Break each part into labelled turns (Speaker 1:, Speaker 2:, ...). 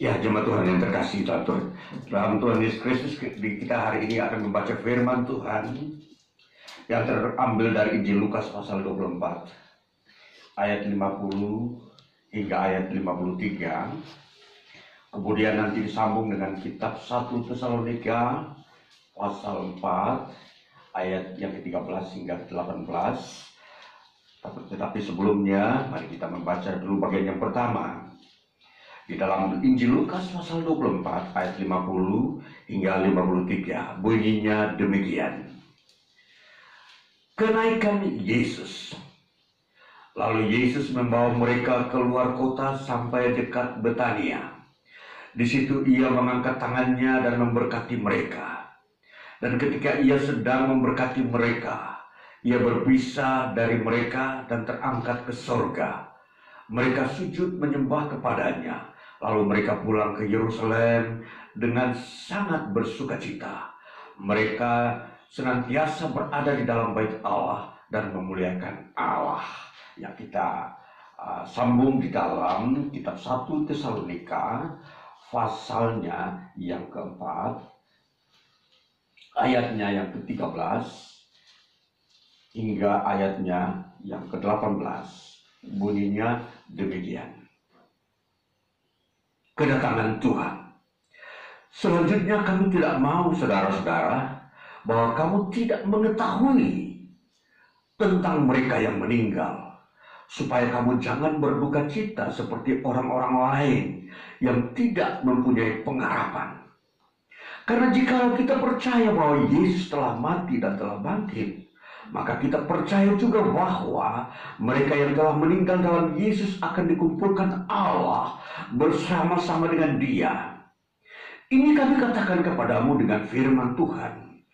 Speaker 1: Ya, jemaat Tuhan yang terkasih dalam Tuhan Yesus Kristus, kita hari ini akan membaca firman Tuhan yang terambil dari Injil Lukas pasal 24 ayat 50 hingga ayat 53. Kemudian nanti disambung dengan kitab 1 Tesalonika pasal 4 ayat yang ke-13 hingga ke-18. Tetapi sebelumnya mari kita membaca dulu bagian yang pertama. Di dalam Injil Lukas pasal 24 ayat 50 hingga 53, bunyinya demikian. Kenaikan Yesus. Lalu Yesus membawa mereka keluar kota sampai dekat Betania. Di situ ia mengangkat tangannya dan memberkati mereka. Dan ketika ia sedang memberkati mereka, ia berpisah dari mereka dan terangkat ke sorga. Mereka sujud menyembah kepadanya. Lalu mereka pulang ke Yerusalem dengan sangat bersukacita. Mereka senantiasa berada di dalam bait Allah dan memuliakan Allah. Ya, kita sambung di dalam kitab 1 Tesalonika pasalnya yang keempat, ayatnya yang ke-13 hingga ayatnya yang ke-18. Bunyinya demikian. Kedatangan Tuhan. Selanjutnya kami tidak mau, saudara-saudara, bahwa kamu tidak mengetahui tentang mereka yang meninggal, supaya kamu jangan berduka cita seperti orang-orang lain yang tidak mempunyai pengharapan. Karena jika kita percaya bahwa Yesus telah mati dan telah bangkit, maka kita percaya juga bahwa mereka yang telah meninggal dalam Yesus akan dikumpulkan Allah bersama-sama dengan Dia. Ini kami katakan kepadamu dengan firman Tuhan.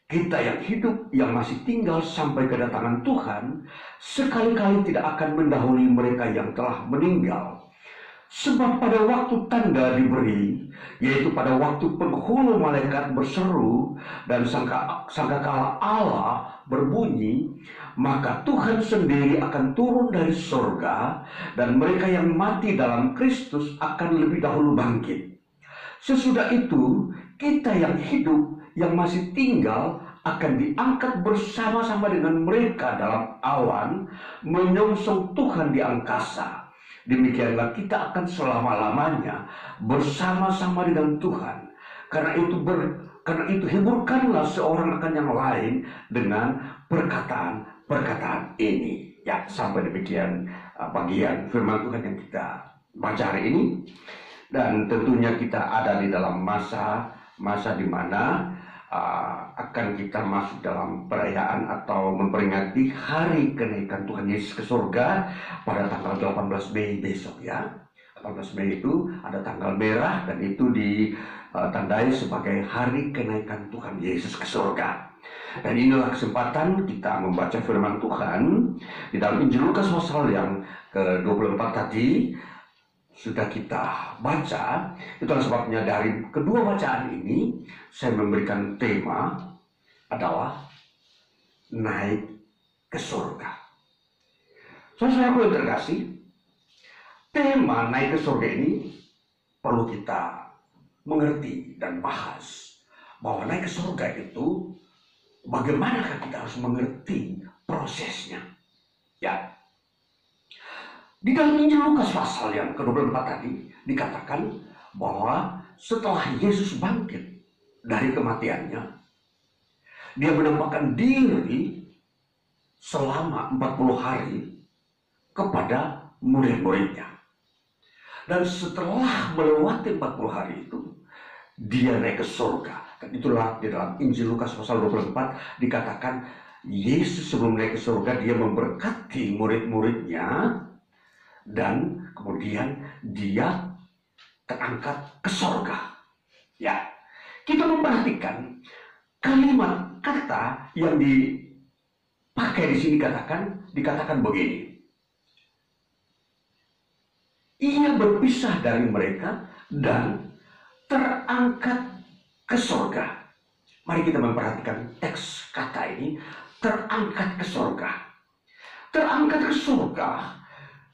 Speaker 1: Kita yang hidup, yang masih tinggal sampai kedatangan Tuhan, sekali-kali tidak akan mendahului mereka yang telah meninggal. Sebab pada waktu tanda diberi, yaitu pada waktu penghulu malaikat berseru dan sangkakala Allah berbunyi, maka Tuhan sendiri akan turun dari sorga dan mereka yang mati dalam Kristus akan lebih dahulu bangkit. Sesudah itu, kita yang hidup, yang masih tinggal akan diangkat bersama-sama dengan mereka dalam awan, menyongsong Tuhan di angkasa. Demikianlah kita akan selama-lamanya bersama-sama dengan Tuhan. Karena itu hiburkanlah seorang akan yang lain dengan perkataan ini. Ya, sampai demikian bagian firman Tuhan yang kita baca hari ini. Dan tentunya kita ada di dalam masa di mana akan kita masuk dalam perayaan atau memperingati hari kenaikan Tuhan Yesus ke surga pada tanggal 18 Mei besok, ya. 18 Mei itu ada tanggal merah dan itu ditandai sebagai hari kenaikan Tuhan Yesus ke surga. Dan inilah kesempatan kita membaca firman Tuhan di dalam Injil Lukas pasal yang ke-24 tadi sudah kita baca. Itulah sebabnya dari kedua bacaan ini saya memberikan tema adalah naik ke surga. Saudara-saudaraku yang terkasih, tema naik ke surga ini perlu kita mengerti dan bahas bahwa naik ke surga itu bagaimanakah kita harus mengerti prosesnya. Ya. Di dalam Injil Lukas pasal yang ke-24 tadi dikatakan bahwa setelah Yesus bangkit dari kematiannya, dia menampakkan diri selama 40 hari kepada murid-muridnya. Dan setelah melewati 40 hari itu, dia naik ke surga. Dan itulah di dalam Injil Lukas pasal 24 dikatakan Yesus sebelum naik ke surga, dia memberkati murid-muridnya. Dan kemudian dia terangkat ke sorga. Ya, kita memperhatikan kalimat kata yang dipakai di sini dikatakan begini. Ia berpisah dari mereka dan terangkat ke sorga. Mari kita memperhatikan teks kata ini, terangkat ke sorga. Terangkat ke sorga.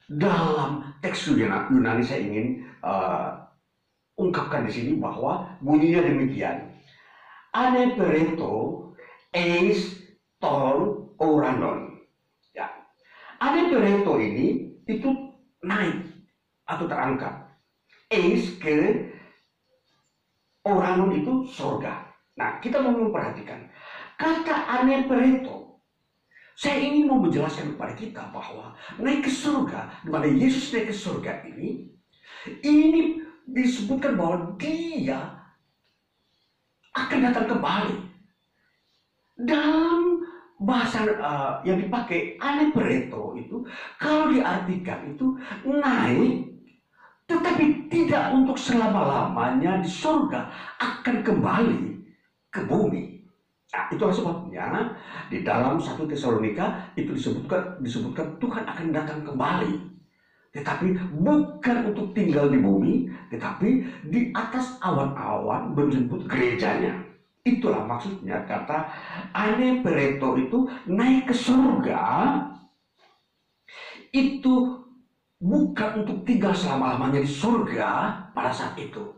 Speaker 1: Dalam teks Yunani saya ingin ungkapkan di sini bahwa bunyinya demikian. Anepereto eis ton oranon. Ya. Anepereto ini itu naik atau terangkat. Eis ke oranon itu surga. Nah, kita mau memperhatikan kata anepereto. Saya ingin mau menjelaskan kepada kita bahwa naik ke surga, di mana Yesus naik ke surga ini disebutkan bahwa dia akan datang kembali. Dalam bahasa yang dipakai anepereto itu, kalau diartikan itu naik, tetapi tidak untuk selama-lamanya di surga, akan kembali ke bumi. Nah, itulah sebabnya di dalam 1 Tesalonika itu disebutkan Tuhan akan datang kembali. Tetapi bukan untuk tinggal di bumi, tetapi di atas awan-awan menjemput gerejanya. Itulah maksudnya kata anepereto itu naik ke surga. Itu bukan untuk tinggal selama-lamanya di surga pada saat itu.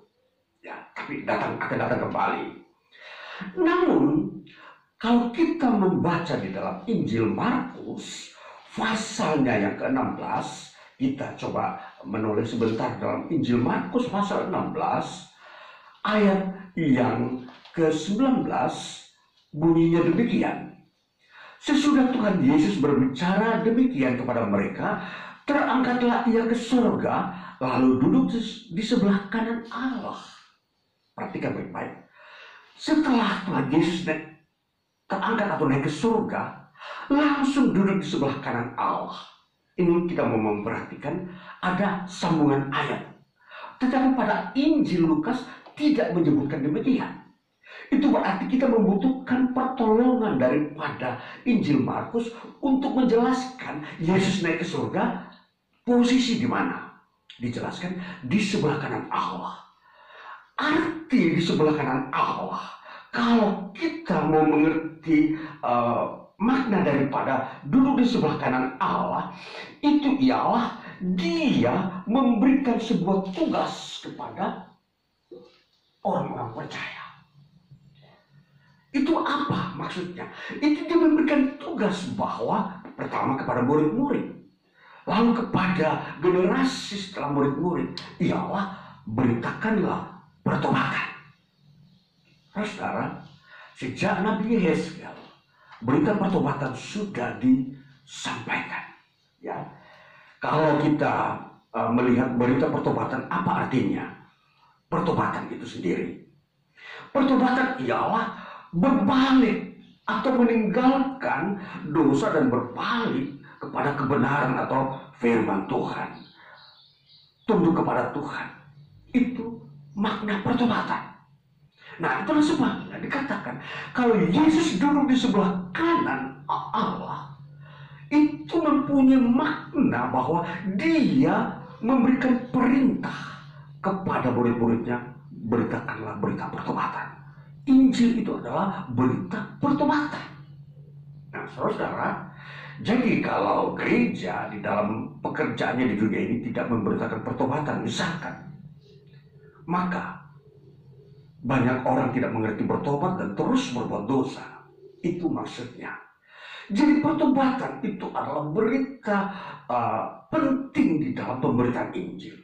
Speaker 1: Ya, tapi akan datang kembali. Namun, kalau kita membaca di dalam Injil Markus, pasalnya yang ke-16, kita coba menulis sebentar dalam Injil Markus pasal 16, ayat yang ke-19, bunyinya demikian. Sesudah Tuhan Yesus berbicara demikian kepada mereka, terangkatlah ia ke surga, lalu duduk di sebelah kanan Allah. Perhatikan baik-baik. Setelah Tuhan Yesus terangkat atau naik ke surga, langsung duduk di sebelah kanan Allah. Ini kita mau memperhatikan ada sambungan ayat. Tetapi pada Injil Lukas tidak menyebutkan demikian. Itu berarti kita membutuhkan pertolongan daripada Injil Markus untuk menjelaskan Yesus naik ke surga, posisi di mana? Dijelaskan di sebelah kanan Allah. Arti di sebelah kanan Allah, kalau kita mau mengerti makna daripada duduk di sebelah kanan Allah, itu ialah dia memberikan sebuah tugas kepada orang-orang percaya. Itu apa maksudnya? Itu dia memberikan tugas bahwa pertama kepada murid-murid, lalu kepada generasi setelah murid-murid, ialah beritakanlah pertobatan. Saudara, sejak Nabi Yeskiel berita pertobatan sudah disampaikan. Ya, kalau kita melihat berita pertobatan, apa artinya? Pertobatan itu sendiri. Pertobatan ialah berbalik atau meninggalkan dosa dan berbalik kepada kebenaran atau firman Tuhan. Tunduk kepada Tuhan. Itu makna pertobatan. Nah, itulah sebabnya dikatakan kalau Yesus duduk di sebelah kanan Allah, itu mempunyai makna bahwa dia memberikan perintah kepada murid-muridnya, beritakanlah berita pertobatan. Injil itu adalah berita pertobatan. Nah, saudara, jadi kalau gereja di dalam pekerjaannya di dunia ini tidak memberitakan pertobatan, misalkan, maka banyak orang tidak mengerti bertobat dan terus berbuat dosa. Itu maksudnya. Jadi pertobatan itu adalah berita penting di dalam pemberitaan Injil.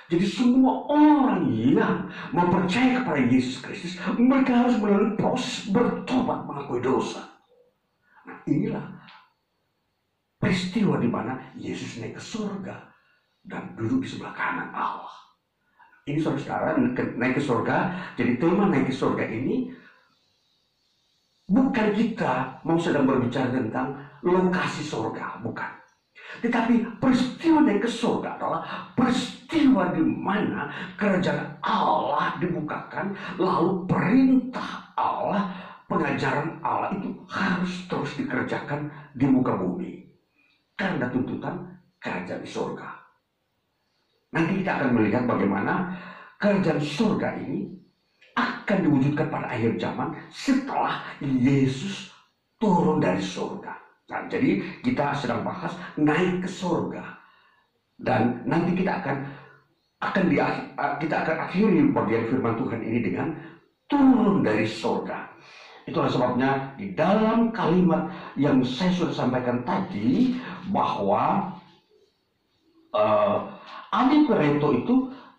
Speaker 1: Jadi semua orang yang mempercayai kepada Yesus Kristus, mereka harus melalui proses bertobat mengakui dosa. Nah, inilah peristiwa di mana Yesus naik ke surga dan duduk di sebelah kanan Allah. Ini saudara, naik ke surga. Jadi tema naik ke surga ini bukan kita mau sedang berbicara tentang lokasi surga, bukan. Tetapi peristiwa naik ke surga adalah peristiwa di mana kerajaan Allah dibukakan, lalu perintah Allah, pengajaran Allah itu harus terus dikerjakan di muka bumi karena tuntutan kerajaan surga. Nanti kita akan melihat bagaimana kerajaan surga ini akan diwujudkan pada akhir zaman setelah Yesus turun dari surga. Nah, jadi kita sedang bahas naik ke surga. Dan nanti kita akan kita akan akhiri bagian firman Tuhan ini dengan turun dari surga. Itulah sebabnya di dalam kalimat yang saya sudah sampaikan tadi bahwa anipereto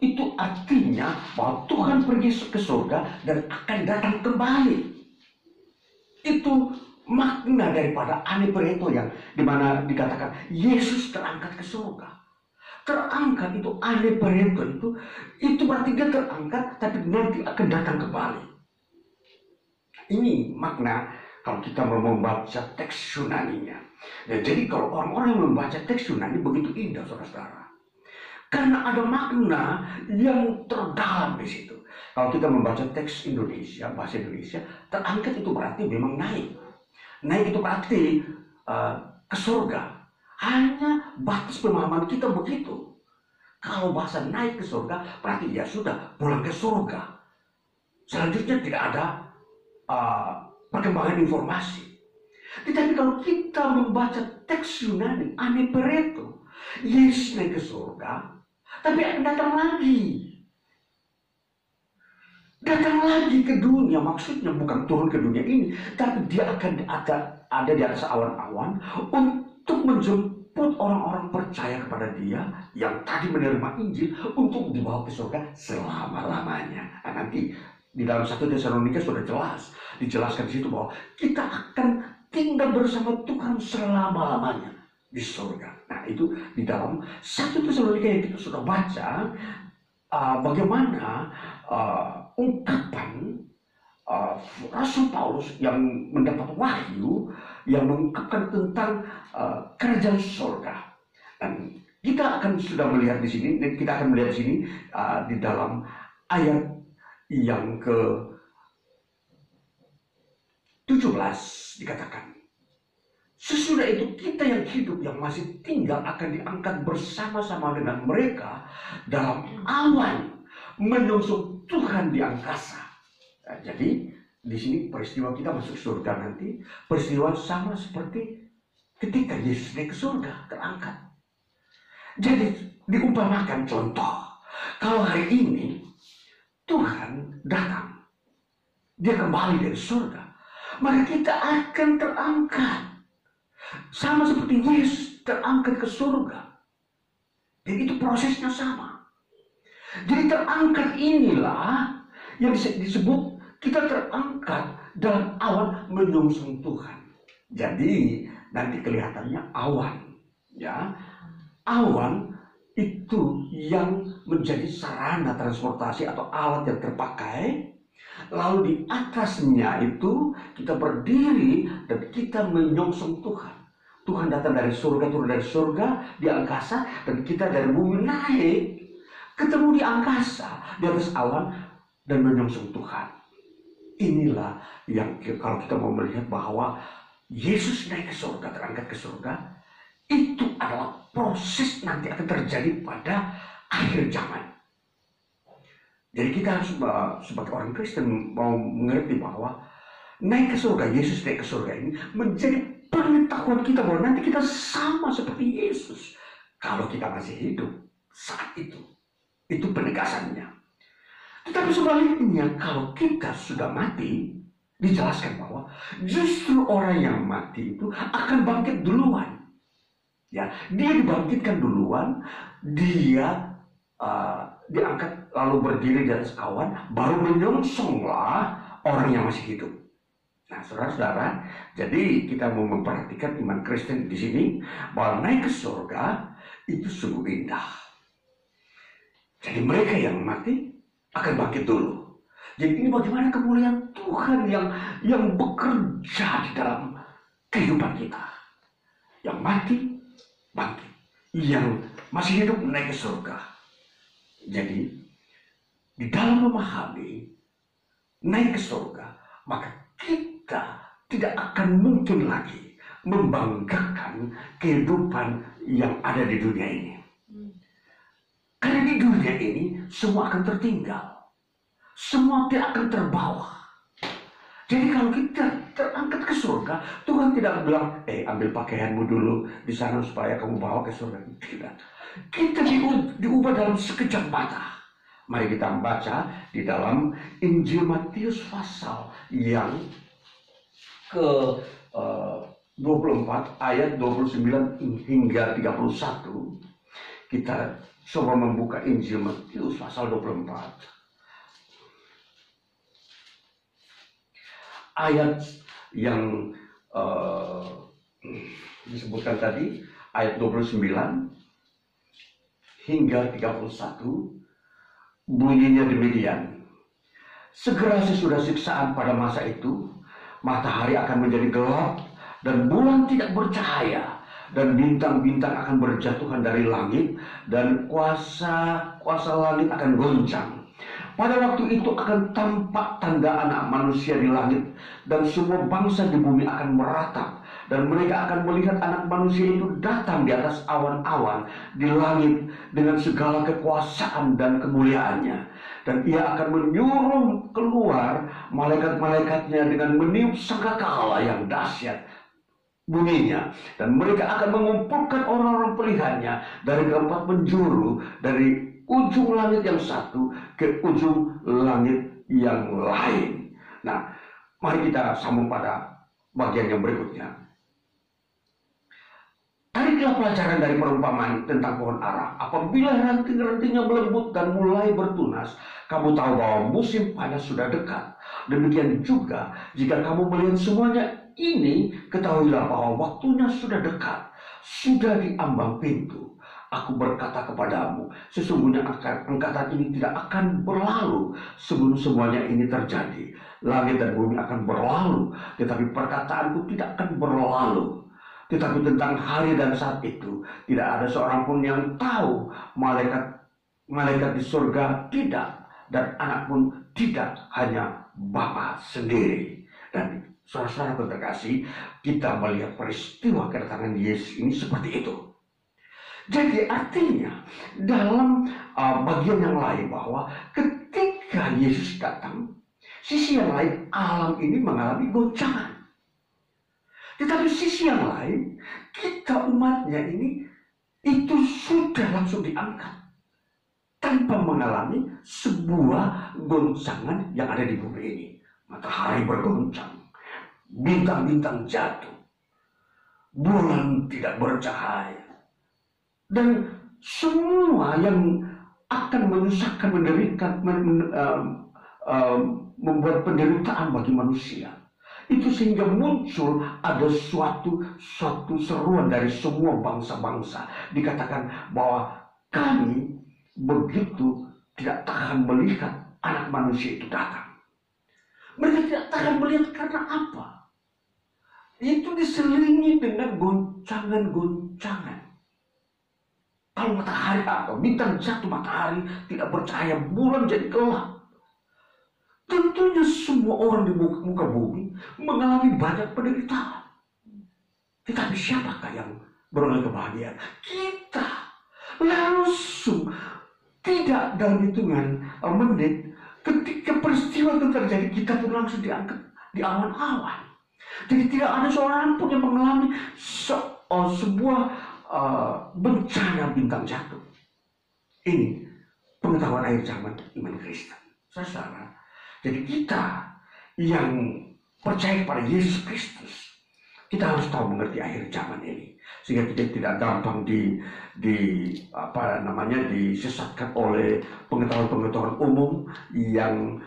Speaker 1: itu artinya bahwa Tuhan pergi ke surga dan akan datang kembali. Itu makna daripada anipereto yang dimana dikatakan Yesus terangkat ke surga. Terangkat itu anipereto itu berarti dia terangkat tapi nanti akan datang kembali. Ini makna kalau kita mau membaca teks Yunaninya. Ya, jadi kalau orang-orang yang membaca teks Yunani begitu indah, saudara-saudara. Karena ada makna yang terdalam di situ. Kalau kita membaca teks Indonesia, bahasa Indonesia, terangkat itu berarti memang naik. Naik itu berarti ke surga. Hanya batas pemahaman kita begitu. Kalau bahasa naik ke surga, berarti ya sudah pulang ke surga. Selanjutnya tidak ada perkembangan informasi. Tetapi kalau kita membaca teks Yunani, anipereto, Yesus naik ke surga, tapi akan datang lagi. Datang lagi ke dunia, maksudnya bukan turun ke dunia ini, tapi dia akan ada di atas awan-awan untuk menjemput orang-orang percaya kepada dia yang tadi menerima Injil untuk dibawa ke surga selama-lamanya. Nah, nanti di dalam 1 Tesalonika sudah jelas dijelaskan di situ bahwa kita akan tinggal bersama Tuhan selama-lamanya di surga. Nah, itu di dalam 1 Tesalonika yang kita sudah baca bagaimana ungkapan Rasul Paulus yang mendapat wahyu yang mengungkapkan tentang kerajaan surga. Dan kita akan sudah melihat di sini, kita akan melihat di sini di dalam ayat yang ke-17 dikatakan, sesudah itu kita yang hidup yang masih tinggal akan diangkat bersama-sama dengan mereka dalam awan menyongsong Tuhan di angkasa. Nah, jadi di sini peristiwa kita masuk surga nanti peristiwa sama seperti ketika Yesus naik ke surga terangkat. Jadi diumpamakan contoh, kalau hari ini Tuhan datang, dia kembali dari surga, maka kita akan terangkat sama seperti Yesus terangkat ke surga. Jadi itu prosesnya sama. Jadi terangkat inilah yang disebut kita terangkat dalam awan menyongsong Tuhan. Jadi nanti kelihatannya awan, ya, awan itu yang menjadi sarana transportasi atau alat yang terpakai. Lalu di atasnya itu kita berdiri dan kita menyongsong Tuhan. Tuhan datang dari surga, turun dari surga di angkasa, dan kita dari bumi naik ketemu di angkasa di atas awan dan menyongsong Tuhan. Inilah yang kalau kita mau melihat bahwa Yesus naik ke surga, terangkat ke surga, itu adalah proses nanti akan terjadi pada akhir zaman. Jadi kita harus sebagai orang Kristen mau mengerti bahwa naik ke surga, Yesus naik ke surga ini menjadi pengetahuan kita bahwa nanti kita sama seperti Yesus kalau kita masih hidup saat itu. Itu penegasannya. Tetapi sebaliknya kalau kita sudah mati, dijelaskan bahwa justru orang yang mati itu akan bangkit duluan. Ya, dia dibangkitkan duluan, dia diangkat lalu berdiri di atas awan, baru menyongsonglah orang yang masih hidup. Nah, saudara-saudara, jadi kita mau memperhatikan iman Kristen di sini bahwa naik ke surga itu sungguh indah. Jadi mereka yang mati akan bangkit dulu. Jadi ini bagaimana kemuliaan Tuhan yang bekerja di dalam kehidupan kita. Yang mati bangkit, yang masih hidup naik ke surga. Jadi di dalam memahami naik ke surga, maka kita tidak akan mungkin lagi membanggakan kehidupan yang ada di dunia ini. Karena di dunia ini semua akan tertinggal, semua tidak akan terbawa. Jadi kalau kita terangkat ke surga, Tuhan tidak bilang, ambil pakaianmu dulu di sana supaya kamu bawa ke surga. Tidak. Kita diubah dalam sekejap mata. Mari kita baca di dalam Injil Matius pasal yang ke 24 ayat 29 hingga 31. Kita coba membuka Injil Matius pasal 24. Ayat yang disebutkan tadi, ayat 29 hingga 31, bunyinya demikian. Segera sesudah siksaan pada masa itu, matahari akan menjadi gelap dan bulan tidak bercahaya, dan bintang-bintang akan berjatuhan dari langit, dan kuasa langit akan goncang. Pada waktu itu akan tampak tanda Anak Manusia di langit, dan semua bangsa di bumi akan meratap, dan mereka akan melihat Anak Manusia itu datang di atas awan-awan di langit dengan segala kekuasaan dan kemuliaannya. Dan ia akan menyuruh keluar malaikat-malaikatnya dengan meniup sangkakala yang dahsyat bunyinya, dan mereka akan mengumpulkan orang-orang pilihannya dari keempat penjuru, dari ujung langit yang satu ke ujung langit yang lain. Nah, mari kita sambung pada bagian yang berikutnya. Tariklah pelajaran dari perumpamaan tentang pohon ara. Apabila ranting-rantingnya melembut dan mulai bertunas, kamu tahu bahwa musim panas sudah dekat. Demikian juga, jika kamu melihat semuanya ini, ketahuilah bahwa waktunya sudah dekat, sudah di ambang pintu. Aku berkata kepadamu, sesungguhnya angkatan ini tidak akan berlalu sebelum semuanya ini terjadi. Langit dan bumi akan berlalu, tetapi perkataanku tidak akan berlalu. Tetapi tentang hari dan saat itu, tidak ada seorang pun yang tahu, malaikat di surga tidak, dan anak pun tidak, hanya Bapa sendiri. Dan saudara-saudara terkasih, kita melihat peristiwa kedatangan Yesus ini seperti itu. Jadi artinya dalam bagian yang lain bahwa ketika Yesus datang, sisi yang lain alam ini mengalami goncangan. Tetapi sisi yang lain, kita umatnya ini itu sudah langsung diangkat tanpa mengalami sebuah goncangan yang ada di bumi ini. Matahari bergoncang, bintang-bintang jatuh, bulan tidak bercahaya, dan semua yang akan menyusahkan, membuat penderitaan bagi manusia. Itu sehingga muncul ada suatu seruan dari semua bangsa-bangsa. Dikatakan bahwa kami begitu tidak tahan melihat Anak Manusia itu datang. Mereka tidak tahan melihat karena apa? Itu diselingi dengan goncangan-goncangan. Kalau matahari atau bintang jatuh, matahari tidak bercahaya, bulan jadi gelap. Tentunya semua orang di muka bumi mengalami banyak penderitaan. Tetapi siapakah yang beroleh kebahagiaan? Kita. Langsung, tidak dalam hitungan menit, ketika peristiwa itu terjadi, kita pun langsung diangkat di awan-awan. Jadi tidak ada seorang pun yang mengalami sebuah bencana bintang jatuh. Ini pengetahuan akhir zaman iman Kristen. Saudara, jadi kita yang percaya pada Yesus Kristus, kita harus tahu mengerti akhir zaman ini, sehingga kita tidak gampang disesatkan oleh pengetahuan-pengetahuan umum yang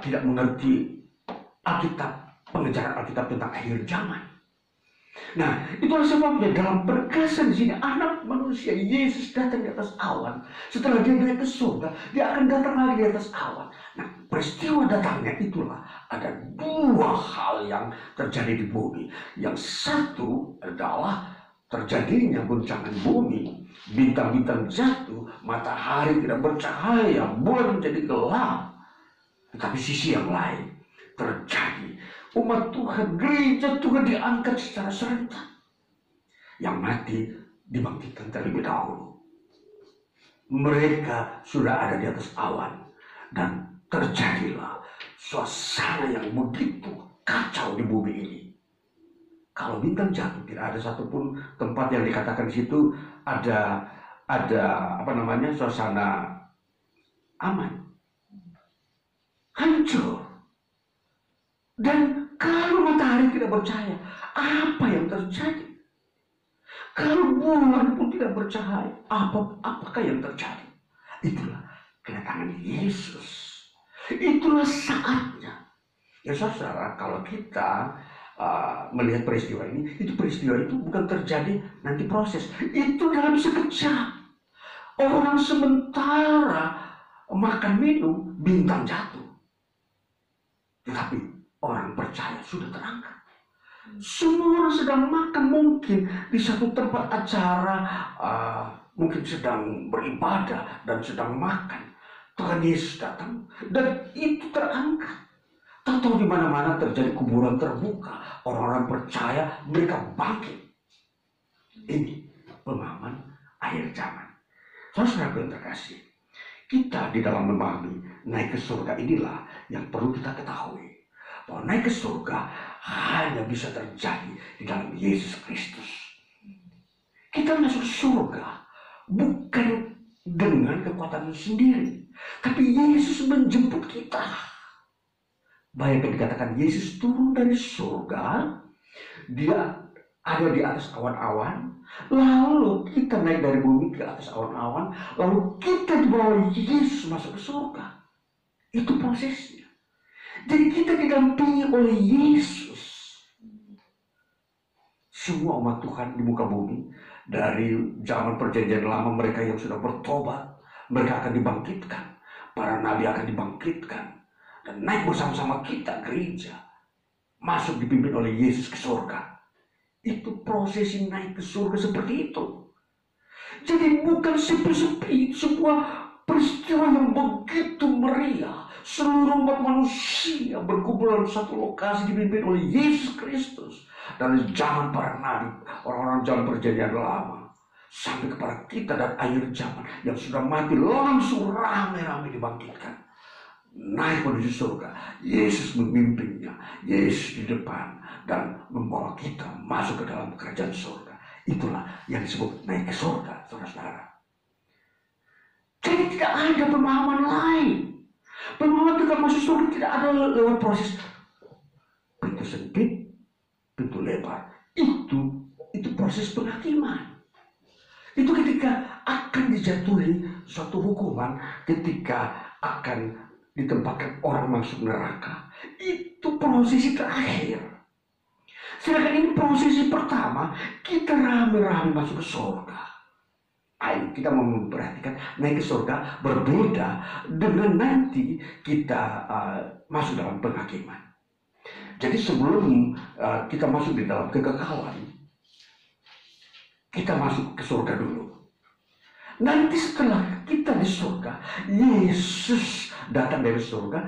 Speaker 1: tidak mengerti Alkitab, pengejaran Alkitab tentang akhir zaman. Nah, itulah sebabnya dalam penegasan di sini Anak Manusia Yesus datang di atas awan. Setelah dia naik ke surga, dia akan datang lagi di atas awan. Nah, peristiwa datangnya itulah ada dua hal yang terjadi di bumi. Yang satu adalah terjadinya goncangan bumi, bintang-bintang jatuh, matahari tidak bercahaya, bulan menjadi gelap. Tetapi sisi yang lain terjadi, umat Tuhan, gereja Tuhan diangkat secara serentak. Yang mati dibangkitkan terlebih dahulu. Mereka sudah ada di atas awan, dan terjadilah suasana yang begitu kacau di bumi ini. Kalau bintang jatuh, tidak ada satupun tempat yang dikatakan di situ ada suasana aman. Hancur. Dan kalau matahari tidak bercahaya, apa yang terjadi? Kalau bulan pun tidak bercahaya, apakah yang terjadi? Itulah kedatangan Yesus. Itulah saatnya. Ya saudara, kalau kita melihat peristiwa ini, peristiwa itu bukan terjadi nanti proses. Itu dalam sekejap. Orang sementara makan minum, bintang jatuh. Tetapi orang percaya sudah terangkat. Semua orang sedang makan, mungkin di satu tempat acara, mungkin sedang beribadah dan sedang makan. Tuhan Yesus datang dan itu terangkat. Tahu di mana-mana terjadi kuburan terbuka, orang-orang percaya, mereka bangkit. Ini pemahaman akhir zaman. Saudara yang terkasih, kita di dalam memahami naik ke surga inilah yang perlu kita ketahui. Bahwa naik ke surga hanya bisa terjadi di dalam Yesus Kristus. Kita masuk surga bukan dengan kekuatan sendiri, tapi Yesus menjemput kita. Bayangkan dikatakan Yesus turun dari surga, dia ada di atas awan-awan, lalu kita naik dari bumi ke atas awan-awan, lalu kita dibawa Yesus masuk ke surga. Itu prosesnya. Jadi kita didampingi oleh Yesus. Semua umat Tuhan di muka bumi, dari zaman perjanjian lama, mereka yang sudah bertobat, mereka akan dibangkitkan. Para nabi akan dibangkitkan. Dan naik bersama-sama kita gereja, masuk dipimpin oleh Yesus ke surga. Itu prosesi naik ke surga seperti itu. Jadi bukan sepi-sepi, sebuah peristiwa yang begitu meriah. Seluruh umat manusia berkumpul dalam satu lokasi dipimpin oleh Yesus Kristus. Dari zaman para nabi, orang-orang zaman perjanjian lama, sampai kepada kita dan akhir zaman yang sudah mati, langsung rame-rame dibangkitkan. Naik menuju surga, Yesus memimpinnya, Yesus di depan dan membawa kita masuk ke dalam kerajaan surga. Itulah yang disebut naik ke surga, saudara-saudara. Jadi tidak ada pemahaman lain. Pemahaman kita masuk surga tidak ada lewat proses pintu sempit, pintu lebar. Itu proses penghakiman. Itu ketika akan dijatuhi suatu hukuman, ketika akan ditempatkan orang masuk neraka. Itu prosesi terakhir. Sedangkan ini prosesi pertama, kita rame-rame masuk ke surga. Ayo kita memperhatikan naik ke surga berbeda dengan nanti kita masuk dalam penghakiman. Jadi sebelum kita masuk di dalam kekekalan, kita masuk ke surga dulu. Nanti setelah kita di surga, Yesus datang dari surga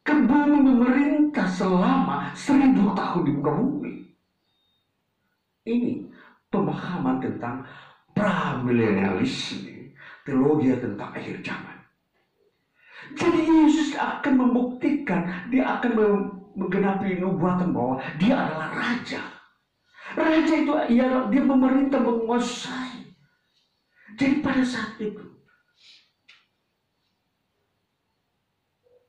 Speaker 1: ke bumi memerintah selama 1000 tahun di muka bumi. Ini pemahaman tentang premilenialisme, teologi tentang akhir zaman. Jadi Yesus akan membuktikan, dia akan menggenapi nubuatan bahwa dia adalah raja. Raja itu dia memerintah, menguasai. Jadi pada saat itu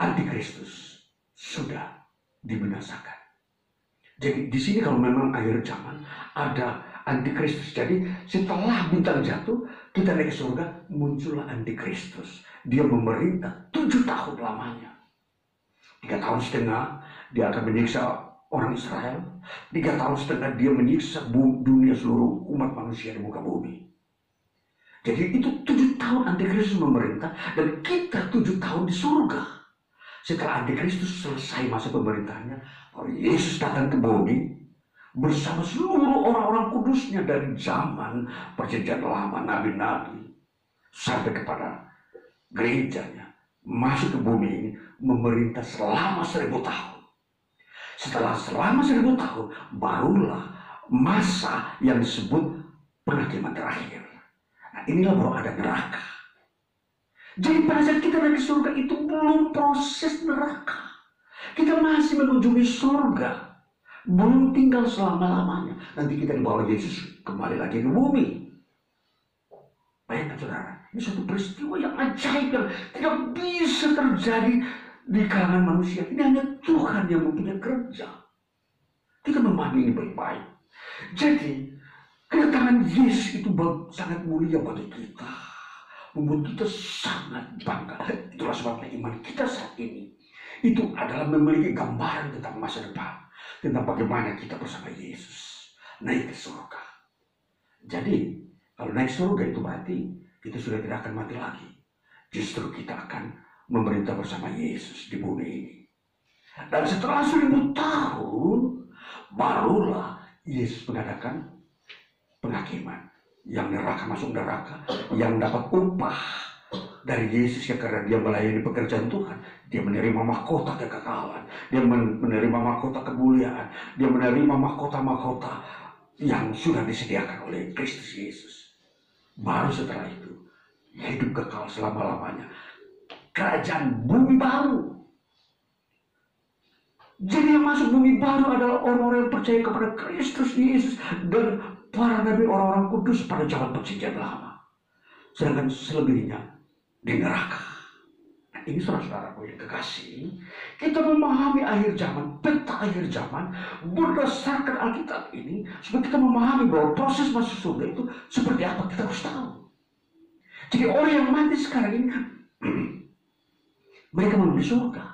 Speaker 1: Antikristus sudah dibinasakan. Jadi di sini kalau memang akhir zaman ada Antikristus. Jadi setelah bintang jatuh, kita naik ke surga, muncullah Antikristus. Dia memerintah 7 tahun lamanya. 3,5 tahun dia akan menyiksa orang Israel. 3,5 tahun dia menyiksa dunia, seluruh umat manusia di muka bumi. Jadi itu 7 tahun Antikristus memerintah, dan kita 7 tahun di surga. Setelah Antikristus selesai masa pemerintahannya, Yesus datang ke bumi bersama seluruh orang-orang kudusnya dari zaman perjanjian lama, nabi-nabi, sampai kepada gerejanya, masuk ke bumi ini, memerintah selama 1000 tahun. Setelah selama 1000 tahun, barulah masa yang disebut penghakiman terakhir. Nah, inilah baru ada neraka. Jadi pada saat kita naik ke surga itu belum proses neraka. Kita masih mengunjungi surga. Belum tinggal selama-lamanya. Nanti kita dibawa Yesus kembali lagi ke bumi. Bayangkan saudara, ini suatu peristiwa yang ajaib yang tidak bisa terjadi di kalangan manusia. Ini hanya Tuhan yang mempunyai kerja. Kita memahami ini baik-baik. Jadi, kedatangan Yesus itu sangat mulia bagi kita. Membuat kita sangat bangga. Itulah sebabnya iman kita saat ini itu adalah memiliki gambaran tentang masa depan. Tentang bagaimana kita bersama Yesus naik ke surga. Jadi, kalau naik surga itu berarti kita sudah tidak akan mati lagi. Justru kita akan memerintah bersama Yesus di bumi ini. Dan setelah 1000 tahun, barulah Yesus mengadakan penghakiman. Yang neraka masuk neraka, yang dapat upah dari Yesus ya karena dia melayani pekerjaan Tuhan. Dia menerima mahkota kekekalan, dia menerima mahkota kemuliaan, dia menerima mahkota-mahkota yang sudah disediakan oleh Kristus Yesus. Baru setelah itu, hidup kekal selama-lamanya. Kerajaan bumi baru. Jadi yang masuk bumi baru adalah orang-orang yang percaya kepada Kristus Yesus dan para nabi, orang-orang kudus pada zaman perjanjian lama. Sedangkan selebihnya di neraka. Nah, ini saudara-saudara yang kekasih, kita memahami akhir zaman, peta akhir zaman berdasarkan Alkitab ini supaya kita memahami bahwa proses masuk surga itu seperti apa, kita harus tahu. Jadi orang yang mati sekarang ini mereka belum di surga.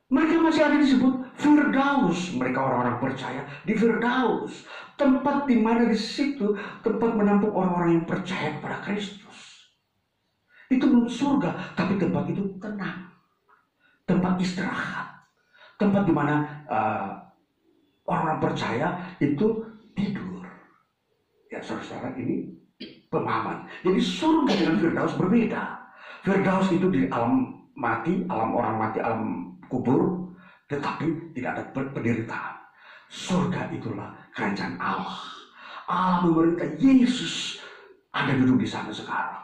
Speaker 1: Mereka masih ada disebut Firdaus. Mereka orang-orang percaya di Firdaus, tempat di mana di situ tempat menampung orang-orang yang percaya kepada Kristus. Itu belum surga, tapi tempat itu tenang, tempat istirahat, tempat di mana orang-orang percaya itu tidur. Ya saudara-saudara, ini pemahaman. Jadi surga dengan Firdaus berbeda. Firdaus itu di alam mati, alam orang mati, alam kubur, tetapi tidak ada penderitaan. Surga itulah kerajaan Allah. Allah memerintah, Yesus ada duduk di sana sekarang.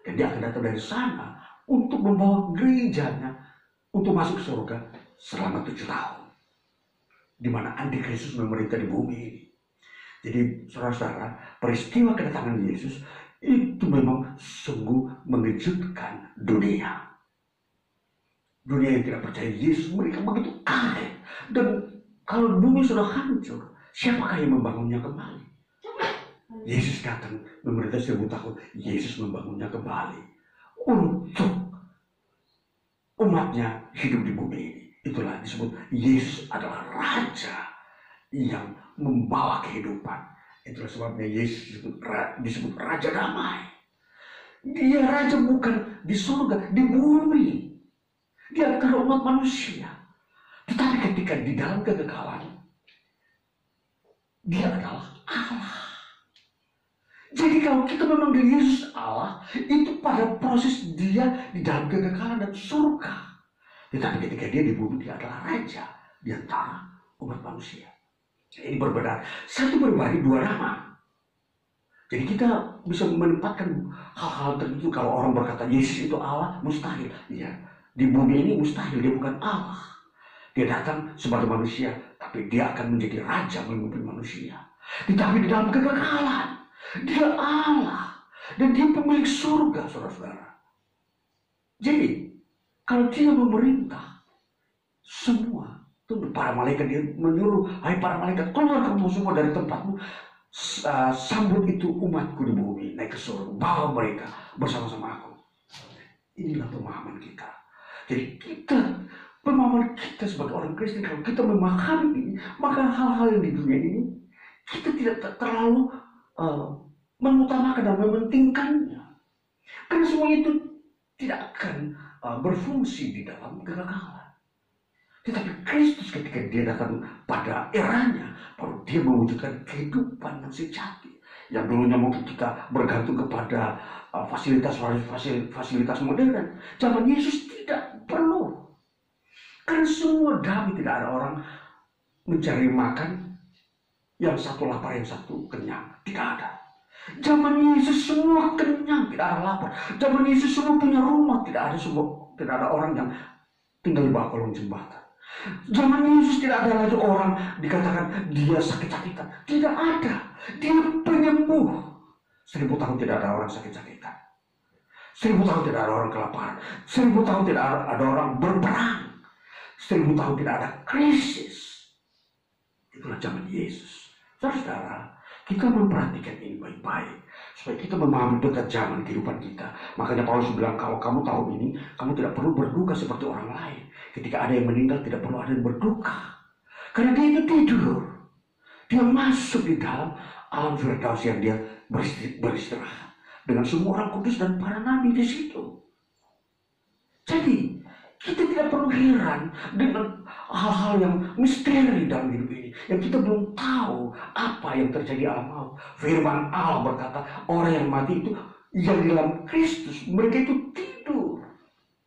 Speaker 1: Dan dia akan datang dari sana untuk membawa gerejanya untuk masuk surga selama 7 tahun. Di mana Antikristus memerintah di bumi ini. Jadi saudara-saudara, peristiwa kedatangan Yesus itu memang sungguh mengejutkan dunia. Dunia yang tidak percaya Yesus, mereka begitu kaget. Dan kalau bumi sudah hancur, siapakah yang membangunnya kembali? Yesus datang memerintah 1000 tahun. Yesus membangunnya kembali untuk umatnya hidup di bumi ini. Itulah disebut Yesus adalah Raja yang membawa kehidupan. Itulah sebabnya Yesus disebut Raja Damai. Dia Raja bukan di surga, di bumi. Dia antara umat manusia. Tetapi ketika di dalam kekekalan, dia adalah Allah. Jadi kalau kita memanggil Yesus Allah, itu pada proses dia di dalam kekekalan dan surga. Tetapi ketika dia di bumi, dia adalah Raja di antara umat manusia. Ini berbeda. Satu berbagi, dua nama. Jadi kita bisa menempatkan hal-hal tertentu. Kalau orang berkata Yesus itu Allah, mustahil. Ya, di bumi ini mustahil, dia bukan Allah. Dia datang sebagai manusia, tapi dia akan menjadi Raja memimpin manusia. Tetapi di dalam kekekalan, dia Allah dan dia pemilik surga, saudara-saudara. Jadi kalau dia memerintah semua, tunduk para malaikat, dia menyuruh, hai para malaikat, keluar kamu semua dari tempatmu, sambut itu umatku di bumi, naik ke surga, bawa mereka bersama-sama aku. Inilah pemahaman kita. Jadi pemahaman kita sebagai orang Kristen, kalau kita memahami ini, maka hal-hal yang di dunia ini kita tidak terlalu mengutamakan dan mementingkannya. Karena semua itu tidak akan berfungsi di dalam kekekalan. Tetapi Kristus ketika dia datang pada eranya, baru dia mewujudkan kehidupan yang sejati. Yang dulunya mungkin kita bergantung kepada fasilitas modern. Zaman Yesus tidak perlu. Karena semua damai, tidak ada orang mencari makan, yang satu lapar, yang satu kenyang. Tidak ada. Zaman Yesus semua kenyang, tidak ada lapar. Zaman Yesus semua punya rumah, tidak ada orang yang tinggal di bawah kolong jembatan. Zaman Yesus tidak ada lagi orang dikatakan dia sakit-sakitan. Tidak ada. Dia penyembuh. 1000 tahun tidak ada orang sakit-sakitan. 1000 tahun tidak ada orang kelaparan. 1000 tahun tidak ada orang berperang. 1000 tahun tidak ada krisis. Itulah zaman Yesus. Saudara, kita memperhatikan ini baik-baik supaya kita memahami dekat zaman kehidupan kita. Makanya Paulus bilang, kalau kamu tahu ini, kamu tidak perlu berduka seperti orang lain. Ketika ada yang meninggal, tidak perlu ada yang berduka. Karena dia itu tidur. Dia masuk di dalam alam firdaus yang dia beristirahat dengan semua orang kudus dan para nabi di situ. Jadi kita tidak perlu heran dengan hal-hal yang misteri dalam hidup ini, yang kita belum tahu apa yang terjadi alam maut. Firman Allah berkata, orang yang mati itu yang di dalam Kristus, mereka itu tidur.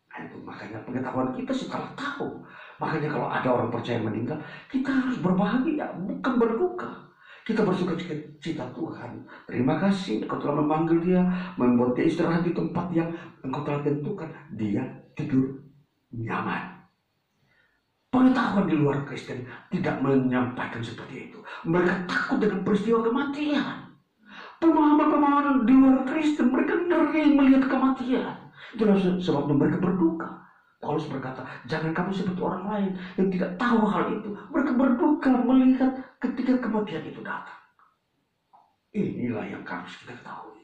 Speaker 1: Nah, itu makanya pengetahuan kita setelah tahu. Makanya kalau ada orang percaya meninggal, kita harus berbahagia, bukan berduka. Kita bersuka cita, Tuhan, terima kasih Engkau telah memanggil dia, membuat dia istirahat di tempat yang Engkau telah tentukan. Dia tidur nyaman. Pengetahuan di luar Kristen tidak menyampaikan seperti itu. Mereka takut dengan peristiwa kematian. Pemahaman-pemahaman di luar Kristen, mereka ngeri melihat kematian. Itulah sebabnya mereka berduka. Paulus berkata, jangan kamu seperti orang lain yang tidak tahu hal itu. Mereka berduka melihat ketika kematian itu datang. Inilah yang harus kita ketahui.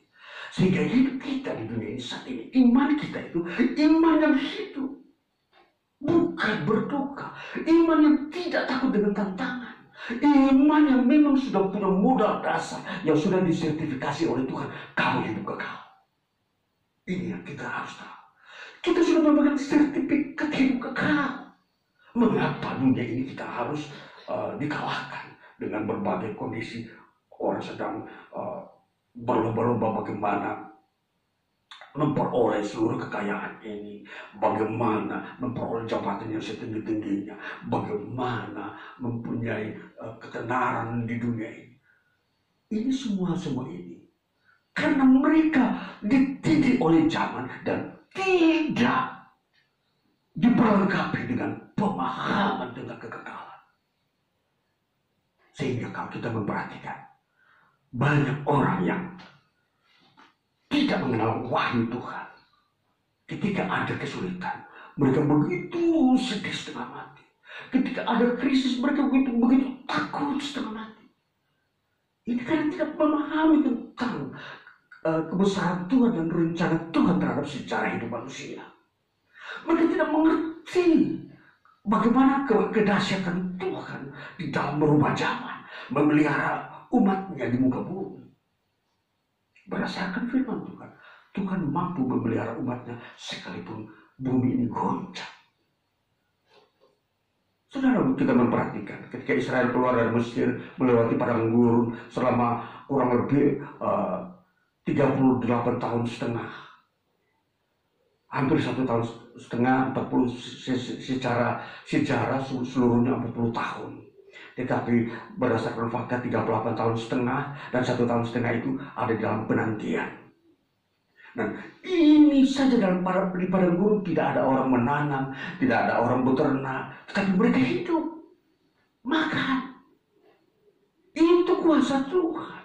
Speaker 1: Sehingga hidup kita di dunia ini saat ini, iman kita itu iman yang hidup. Bukan berduka. Iman yang tidak takut dengan tantangan. Iman yang memang sudah punya modal dasar yang sudah disertifikasi oleh Tuhan. Kamu hidup kekal. Ini yang kita harus tahu. Kita sudah memegang sertifikat hidup kekal. Mengapa dunia ini kita harus dikalahkan dengan berbagai kondisi? Orang sedang berlomba-lomba bagaimana memperoleh seluruh kekayaan ini, bagaimana memperoleh jabatan yang setinggi-tingginya, bagaimana mempunyai ketenaran di dunia ini. Ini semua ini karena mereka dididik oleh zaman dan tidak diperlengkapi dengan pemahaman tentang kekekalan. Sehingga kalau kita memperhatikan, banyak orang yang tidak mengenal wahyu Tuhan. Ketika ada kesulitan, mereka begitu sedih setengah mati. Ketika ada krisis, mereka begitu takut setengah mati. Ini karena tidak memahami tentang kebesaran Tuhan dan rencana Tuhan terhadap sejarah hidup manusia. Mereka tidak mengerti bagaimana kedahsyatan Tuhan di dalam merubah zaman, memelihara umatnya di muka bumi. Berdasarkan firman Tuhan, Tuhan mampu memelihara umatnya sekalipun bumi ini goncang. Saudara, kita memperhatikan ketika Israel keluar dari Mesir melewati padang gurun selama kurang lebih 38 tahun setengah, hampir 1 tahun setengah, 40 secara sejarah seluruhnya 40 tahun. Tetapi berdasarkan fakta 38 tahun setengah dan 1 tahun setengah itu ada di dalam penantian. Dan ini saja di padang gurun tidak ada orang menanam, tidak ada orang beternak, tetapi mereka hidup, makan. Itu kuasa Tuhan.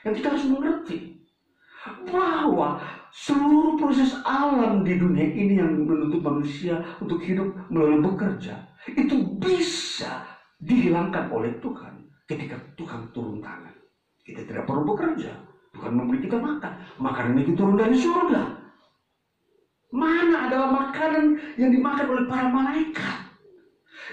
Speaker 1: Yang kita harus mengerti bahwa seluruh proses alam di dunia ini yang menuntut manusia untuk hidup melalui bekerja itu bisa dihilangkan oleh Tuhan ketika Tuhan turun tangan. Kita tidak perlu bekerja, Tuhan memberi kita makan. Makanan itu turun dari surga. Mana adalah makanan yang dimakan oleh para malaikat?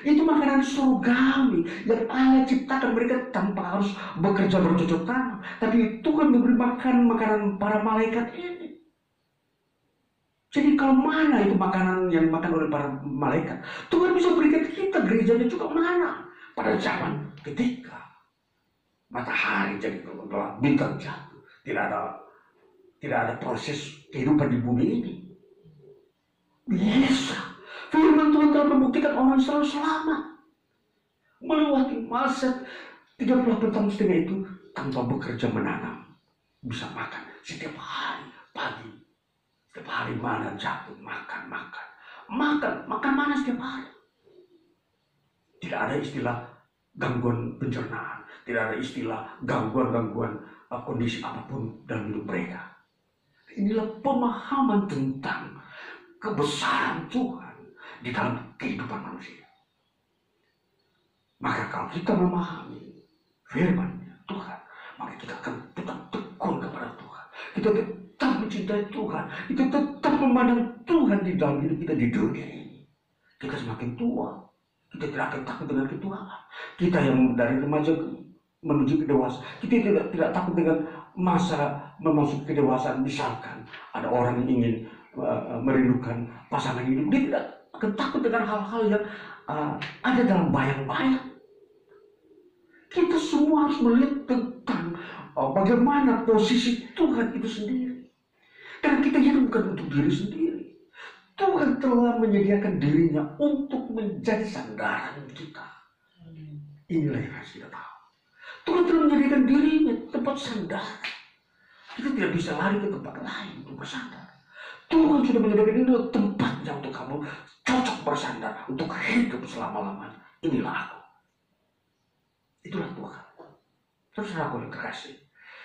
Speaker 1: Itu makanan surgawi yang Allah ciptakan mereka tanpa harus bekerja bercocok tanam. Tapi Tuhan memberi makanan para malaikat ini. Jadi kalau mana itu makanan yang dimakan oleh para malaikat, Tuhan bisa berikan kita, gerejanya juga mana? Pada zaman ketika matahari jadi gelap, bintang jatuh, tidak ada proses kehidupan di bumi ini. Bisa firman Tuhan telah membuktikan orang selalu selamat melewati masa 38 tahun setengah itu tanpa bekerja menanam, bisa makan setiap hari pagi, setiap hari mana jatuh makan. makan mana setiap hari. Tidak ada istilah gangguan pencernaan, tidak ada istilah gangguan kondisi apapun dalam hidup mereka. Inilah pemahaman tentang kebesaran Tuhan di dalam kehidupan manusia. Maka kalau kita memahami firman-Nya Tuhan, maka kita akan tetap tekun kepada Tuhan. Kita tetap mencintai Tuhan. Kita tetap memandang Tuhan di dalam hidup kita di dunia ini. Kita semakin tua, kita tidak akan takut dengan ketuaan. Kita yang dari remaja menuju ke dewasa, kita tidak takut dengan masa memasuki kedewasaan. Misalkan ada orang yang ingin merindukan pasangan hidup, dia tidak akan takut dengan hal-hal yang ada dalam bayang-bayang. Kita semua harus melihat tentang bagaimana posisi Tuhan itu sendiri. Dan kita hidup bukan untuk diri sendiri. Tuhan telah menyediakan dirinya untuk menjadi sandaran kita. Inilah yang harus kita tahu. Tuhan telah menyediakan dirinya tempat sandaran. Kita tidak bisa lari ke tempat lain untuk bersandar. Tuhan sudah menyediakan ini tempatnya untuk kamu cocok bersandar, untuk hidup selama-lamanya. Inilah aku. Itulah Tuhan. Terserah aku yang terkasih.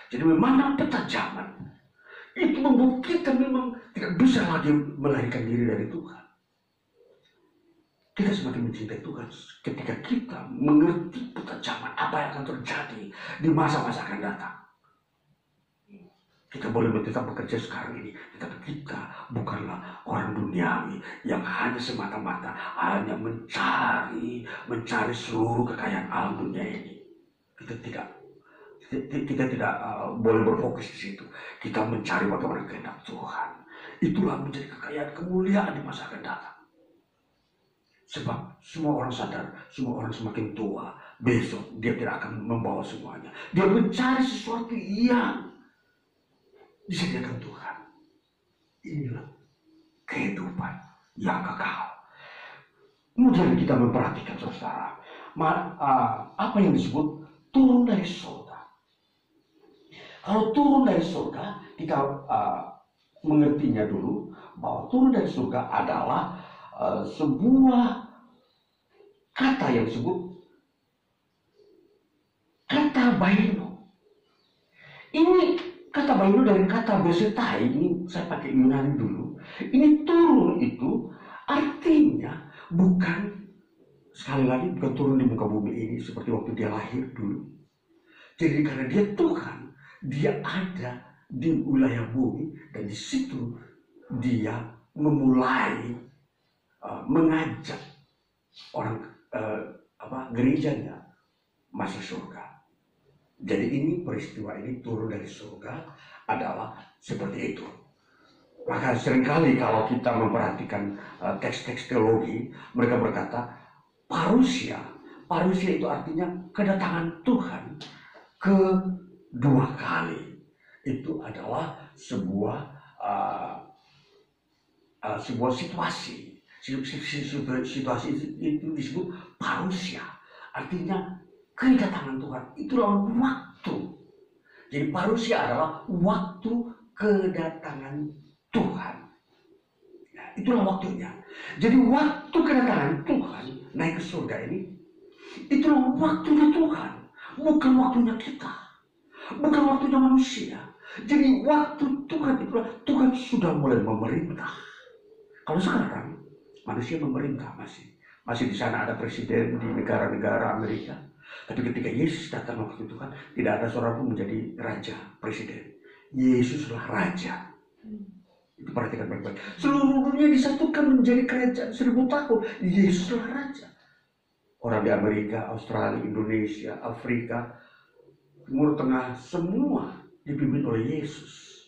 Speaker 1: Jadi memandang peta zaman itu membuat kita memang tidak bisa lagi melarikan diri dari Tuhan. Kita semakin mencintai Tuhan ketika kita mengerti peta zaman, apa yang akan terjadi di masa-masa akan datang. Kita boleh tetap bekerja sekarang ini, tetapi kita bukanlah orang duniawi yang hanya semata-mata hanya mencari seluruh kekayaan alam dunia ini. Kita tidak boleh berfokus di situ. Kita mencari bagaimana kehendak Tuhan. Itulah menjadi kekayaan kemuliaan di masa akan datang. Sebab semua orang sadar, semua orang semakin tua, besok dia tidak akan membawa semuanya. Dia mencari sesuatu yang disediakan Tuhan. Inilah kehidupan yang kekal. Kemudian kita memperhatikan saudara, apa yang disebut turun dari surga. Kalau turun dari surga, kita mengertinya dulu bahwa turun dari surga adalah sebuah kata yang disebut kata baino. Ini kata baino dari kata besetai, ini saya pakai Yunani dulu. Ini turun itu artinya bukan, sekali lagi, bukan turun di muka bumi ini seperti waktu dia lahir dulu. Jadi karena dia Tuhan, dia ada di wilayah bumi, dan di situ dia memulai mengajak orang gerejanya masuk surga. Jadi ini peristiwa ini turun dari surga adalah seperti itu. Maka seringkali kalau kita memperhatikan teks-teks teologi, mereka berkata parousia. Parousia itu artinya kedatangan Tuhan kedua kali. Itu adalah sebuah situasi. Situasi itu disebut parousia. Artinya kedatangan Tuhan. Itulah waktu. Jadi parousia adalah waktu kedatangan Tuhan. Nah, itulah waktunya. Jadi waktu kedatangan Tuhan naik ke surga ini, itulah waktunya Tuhan. Bukan waktunya kita. Bukan waktunya manusia. Jadi waktu Tuhan itulah Tuhan sudah mulai memerintah. Kalau sekarang manusia memerintah masih di sana ada presiden di negara-negara Amerika. Tapi ketika Yesus datang waktu itu kan tidak ada seorang pun menjadi raja, presiden. Yesuslah raja. Itu perhatikan baik-baik. Seluruh dunia disatukan menjadi kerajaan 1000 tahun. Yesuslah raja. Orang di Amerika, Australia, Indonesia, Afrika, Timur Tengah, semua dipimpin oleh Yesus.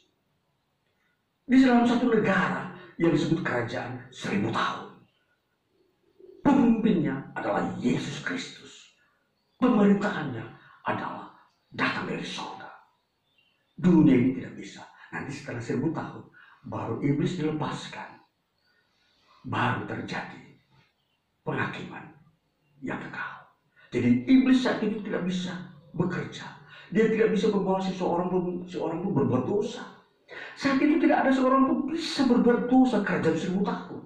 Speaker 1: Di dalam satu negara yang disebut kerajaan 1000 tahun. Pemimpinnya adalah Yesus Kristus. Pemerintahannya adalah datang dari surga. Dunia ini tidak bisa. Nanti setelah 1000 tahun, baru iblis dilepaskan. Baru terjadi penghakiman yang kekal. Jadi iblis saat itu tidak bisa bekerja. Dia tidak bisa membawa seorang pun berbuat dosa. Saat itu tidak ada seorang pun bisa berbuat dosa kerajaan 1000 tahun.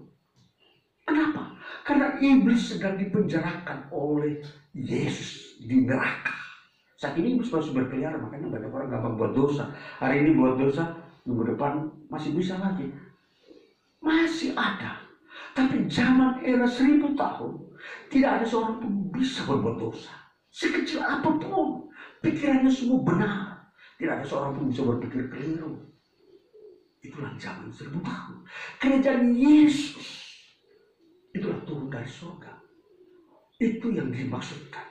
Speaker 1: Kenapa? Karena iblis sedang dipenjarakan oleh Yesus di neraka. Saat ini iblis masih berkeliaran, makanya banyak orang gampang buat dosa. Hari ini buat dosa, minggu depan masih bisa lagi. Masih ada. Tapi zaman era 1000 tahun, tidak ada seorang pun bisa berbuat dosa. Sekecil apapun, pikirannya semua benar. Tidak ada seorang pun bisa berpikir keliru. Itulah zaman 1000 tahun. Kerajaan Yesus, itulah turun dari surga. Itu yang dimaksudkan.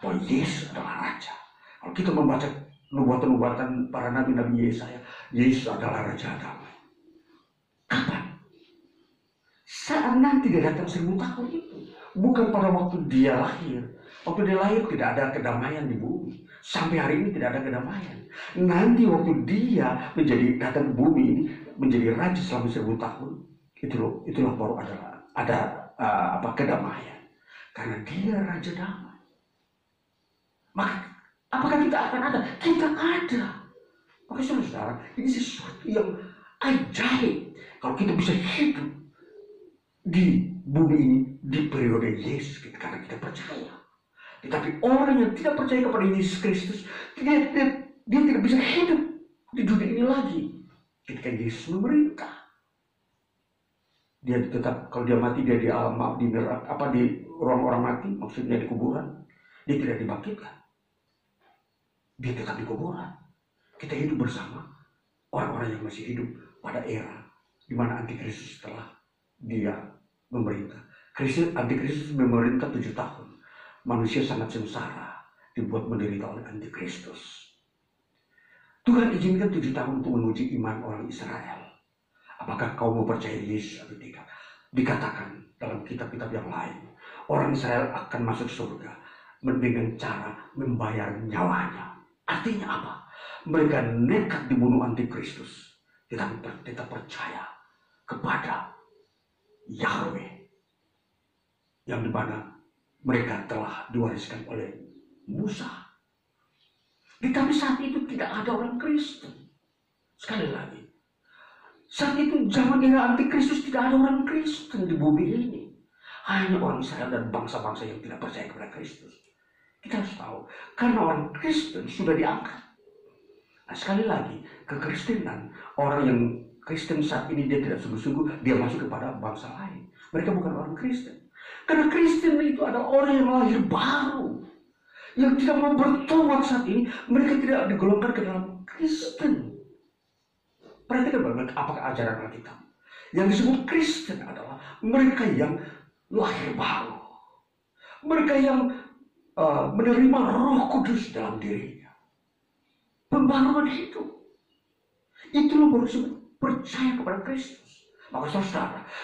Speaker 1: Bahwa Yesus adalah Raja. Kalau kita membaca nubuatan-nubuatan para nabi-nabi Yesaya, Yesus adalah Raja damai. Kapan? Saat nanti dia datang 1000 tahun itu. Bukan pada waktu dia lahir. Waktu dia lahir tidak ada kedamaian di bumi. Sampai hari ini tidak ada kedamaian. Nanti waktu dia datang ke bumi ini, menjadi raja selama 1000 tahun, itulah baru ada kedamaian. Karena dia Raja damai. Maka apakah kita akan ada? Kita ada. Maka saudara, ini sesuatu yang ajaib. Kalau kita bisa hidup di bumi ini di periode Yesus, karena kita percaya. Tetapi orang yang tidak percaya kepada Yesus Kristus, dia tidak bisa hidup di dunia ini lagi. Ketika Yesus memerintah, dia tetap, kalau dia mati, dia di ruang orang mati, maksudnya di kuburan, dia tidak dibangkitkan. Dia tetap di kuburan. Kita hidup bersama orang-orang yang masih hidup pada era di mana Antikristus setelah dia memerintah. Antikristus memerintah 7 tahun. Manusia sangat sengsara, dibuat menderita oleh Antikristus. Tuhan izinkan 7 tahun untuk menguji iman orang Israel. Apakah kau mau percaya Yesus atau tidak? Dikatakan dalam kitab-kitab yang lain, orang Israel akan masuk surga dengan cara membayar nyawanya. Artinya apa? Mereka nekat dibunuh Antikristus, tetapi tetap percaya kepada Yahweh, yang dimana mereka telah diwariskan oleh Musa. Tetapi saat itu tidak ada orang Kristen. Sekali lagi, saat itu zaman era Antikristus tidak ada orang Kristen di bumi ini. Hanya orang Israel dan bangsa-bangsa yang tidak percaya kepada Kristus. Kita harus tahu, karena orang Kristen sudah diangkat. Nah, sekali lagi, kekristenan, orang yang Kristen saat ini dia tidak sungguh-sungguh, dia masuk kepada bangsa lain. Mereka bukan orang Kristen. Karena Kristen itu adalah orang yang lahir baru, yang tidak mau bertobat saat ini, mereka tidak digolongkan ke dalam Kristen. Perhatikan banget apakah ajaran Alkitab. Yang disebut Kristen adalah mereka yang lahir baru. Mereka yang menerima Roh Kudus dalam dirinya. Pembaruan hidup. Itulah baru disebut percaya kepada Kristus. Maka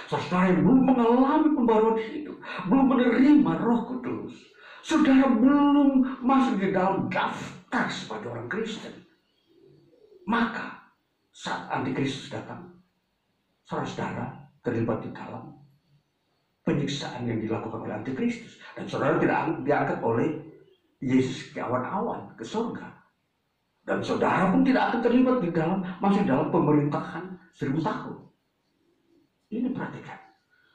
Speaker 1: saudara yang belum mengalami pembaruan hidup, belum menerima Roh Kudus, saudara belum masuk di dalam daftar sebagai orang Kristen, maka saat Antikristus datang, saudara terlibat di dalam penyiksaan yang dilakukan oleh Antikristus, dan saudara tidak diangkat oleh Yesus ke awan-awan ke surga, dan saudara pun tidak akan terlibat di dalam masuk dalam pemerintahan 1000 tahun. Ini perhatikan,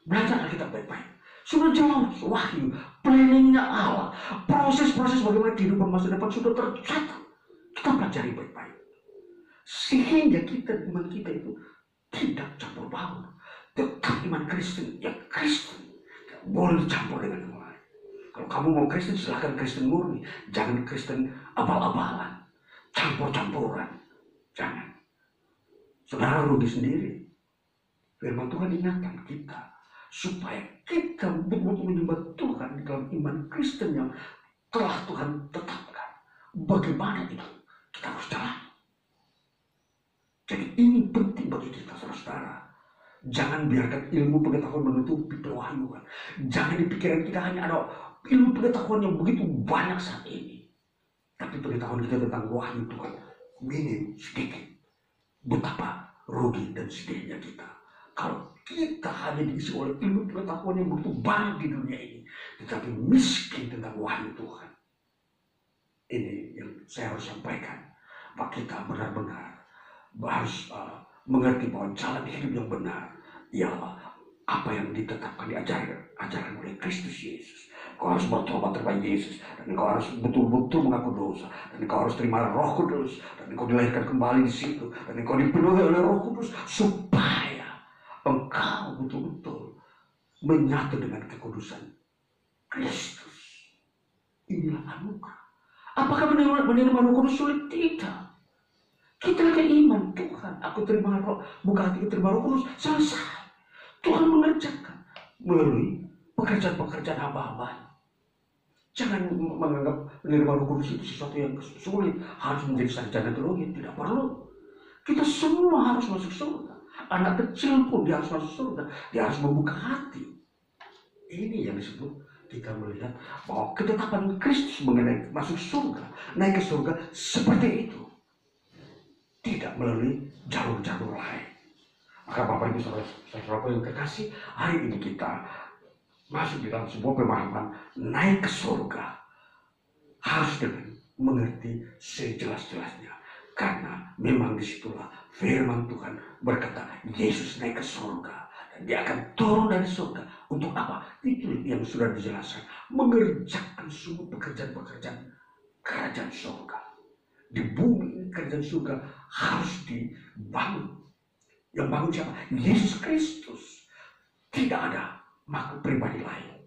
Speaker 1: belajar Alkitab baik-baik. Sudah jelas wahyu, planningnya Allah, proses-proses bagaimana kehidupan masa depan sudah tercatat. Kita pelajari baik-baik, sehingga iman kita itu tidak campur baur. Tetap iman Kristen, ya Kristen, tidak boleh dicampur dengan yang lain. Kalau kamu mau Kristen, silahkan Kristen murni. Jangan Kristen abal-abalan, campur-campuran. Jangan. Saudara rugi sendiri. Firman Tuhan ingatkan kita supaya kita betul-betul menyembah Tuhan di dalam iman Kristen yang telah Tuhan tetapkan. Bagaimana itu kita harus jalan. Jadi ini penting bagi kita, saudara. Jangan biarkan ilmu pengetahuan menutupi pewahyuan. Jangan di pikiran kita hanya ada ilmu pengetahuan yang begitu banyak saat ini, tapi pengetahuan kita tentang wahyu Tuhan minim, sedikit. Betapa rugi dan sedihnya kita kalau kita hanya diisi oleh ilmu pengetahuan yang begitu banyak di dunia ini, tetapi miskin tentang wahyu Tuhan. Ini yang saya harus sampaikan, bahwa kita benar-benar harus mengerti bahwa jalan hidup yang benar ialah apa yang ditetapkan ajaran oleh Kristus Yesus. Kau harus bertobat kepada Yesus, dan kau harus betul-betul mengaku dosa, dan kau harus terima Roh Kudus, dan kau dilahirkan kembali di situ, dan kau dipenuhi oleh Roh Kudus supaya engkau betul-betul menyatu dengan kekudusan Kristus. Inilah anugerah. Apakah menerima Roh Kudus sulit? Tidak. Kita ada iman, Tuhan, aku terima Roh, buka hatiku terima Roh Kudus, selesai. Tuhan mengerjakan melalui pekerjaan-pekerjaan hamba-hambanya. Jangan menganggap menerima Roh Kudus itu sesuatu yang sulit, harus menjadi sarjana teologi. Tidak perlu. Kita semua harus masuk surga. Anak kecil pun dia harus masuk surga. Dia harus membuka hati. Ini yang disebut kita melihat bahwa ketetapan Kristus mengenai masuk surga, naik ke surga seperti itu. Tidak melalui jalur-jalur lain. Maka Bapak Ibu Saudara-saudaraku yang terkasih, hari ini kita masuk di dalam sebuah pemahaman naik ke surga harus dengan mengerti sejelas-jelasnya. Karena memang disitulah firman Tuhan berkata Yesus naik ke surga dan dia akan turun dari surga. Untuk apa? Itu yang sudah dijelaskan, mengerjakan semua pekerjaan-pekerjaan kerajaan surga. Di bumi ini kerajaan surga harus dibangun. Yang bangun siapa? Yesus Kristus. Tidak ada makhluk pribadi lain.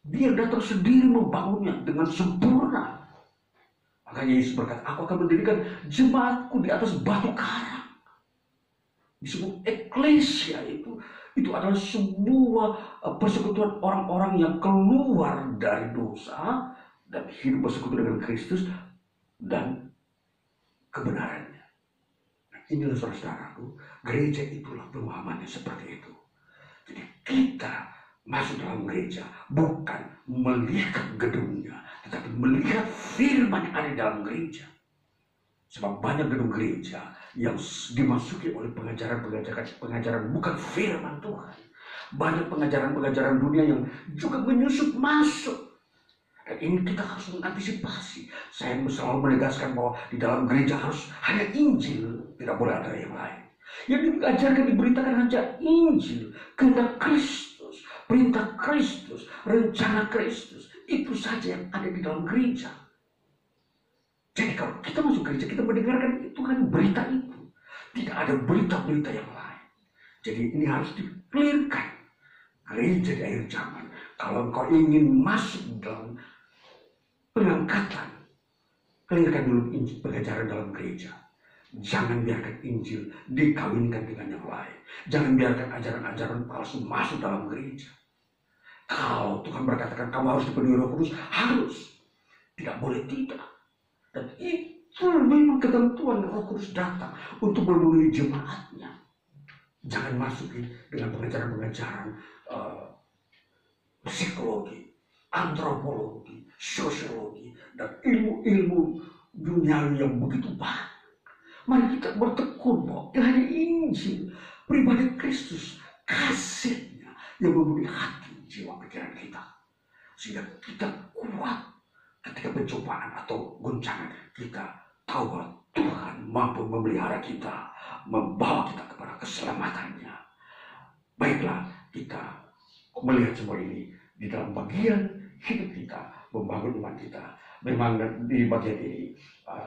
Speaker 1: Dia datang sendiri membangunnya dengan sempurna. Makanya Yesus berkata, aku akan mendirikan jemaatku di atas batu karang. Disebut eklesia itu adalah sebuah persekutuan orang-orang yang keluar dari dosa dan hidup bersekutu dengan Kristus dan kebenarannya. Nah, inilah saudara-saudaraku, gereja itulah pemahamannya seperti itu. Jadi kita masuk dalam gereja bukan melihat gedungnya, tetapi melihat firman yang ada di dalam gereja. Sebab banyak gedung gereja yang dimasuki oleh pengajaran bukan firman Tuhan. Banyak pengajaran dunia yang juga menyusup masuk. Dan ini kita harus mengantisipasi. Saya selalu menegaskan bahwa di dalam gereja harus hanya Injil, tidak boleh ada yang lain. Yang diajarkan, diberitakan hanya Injil, kehendak Kristus, perintah Kristus, rencana Kristus. Itu saja yang ada di dalam gereja. Jadi kalau kita masuk gereja, kita mendengarkan itu kan berita itu. Tidak ada berita-berita yang lain. Jadi ini harus di-clearkan. Gereja di akhir zaman, kalau engkau ingin masuk dalam pengangkatan, clearkan dulu Injil, pengajaran dalam gereja. Jangan biarkan Injil dikawinkan dengan yang lain. Jangan biarkan ajaran-ajaran palsu masuk dalam gereja. Kalau Tuhan berkatakan kamu harus dipenuhi Roh Kudus, harus. Tidak boleh tidak. Dan itu memang ketentuan Roh Kudus datang untuk memenuhi jemaatnya. Jangan masuk dengan pengajaran-pengajaran psikologi, antropologi, sosiologi, dan ilmu-ilmu duniawi yang begitu banyak. Mari kita bertekun bahwa hanya Injil, pribadi Kristus, kasihnya yang memenuhi hati, jiwa, pikiran kita. Sehingga kita kuat ketika pencobaan atau goncangan. Kita tahu bahwa Tuhan mampu memelihara kita, membawa kita kepada keselamatannya. Baiklah, kita melihat semua ini di dalam bagian hidup kita, membangun iman kita. Memang di bagian ini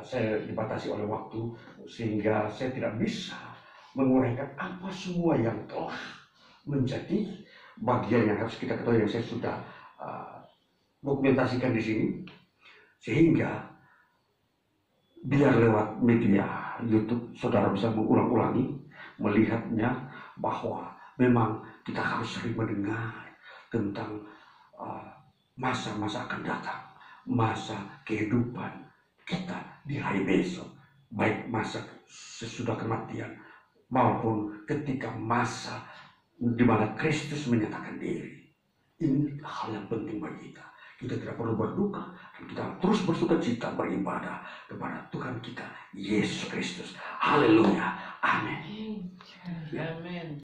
Speaker 1: saya dibatasi oleh waktu, sehingga saya tidak bisa menguraikan apa semua yang telah menjadi bagian yang harus kita ketahui, yang saya sudah dokumentasikan di sini. Sehingga biar lewat media YouTube saudara bisa mengulang-ulangi, melihatnya bahwa memang kita harus sering mendengar tentang masa-masa akan datang, masa kehidupan kita di hari besok, baik masa sesudah kematian maupun ketika masa di mana Kristus menyatakan diri. Ini hal yang penting bagi kita. Kita tidak perlu berduka, dan kita terus bersuka cita beribadah kepada Tuhan kita Yesus Kristus. Haleluya. Amin.
Speaker 2: Amin.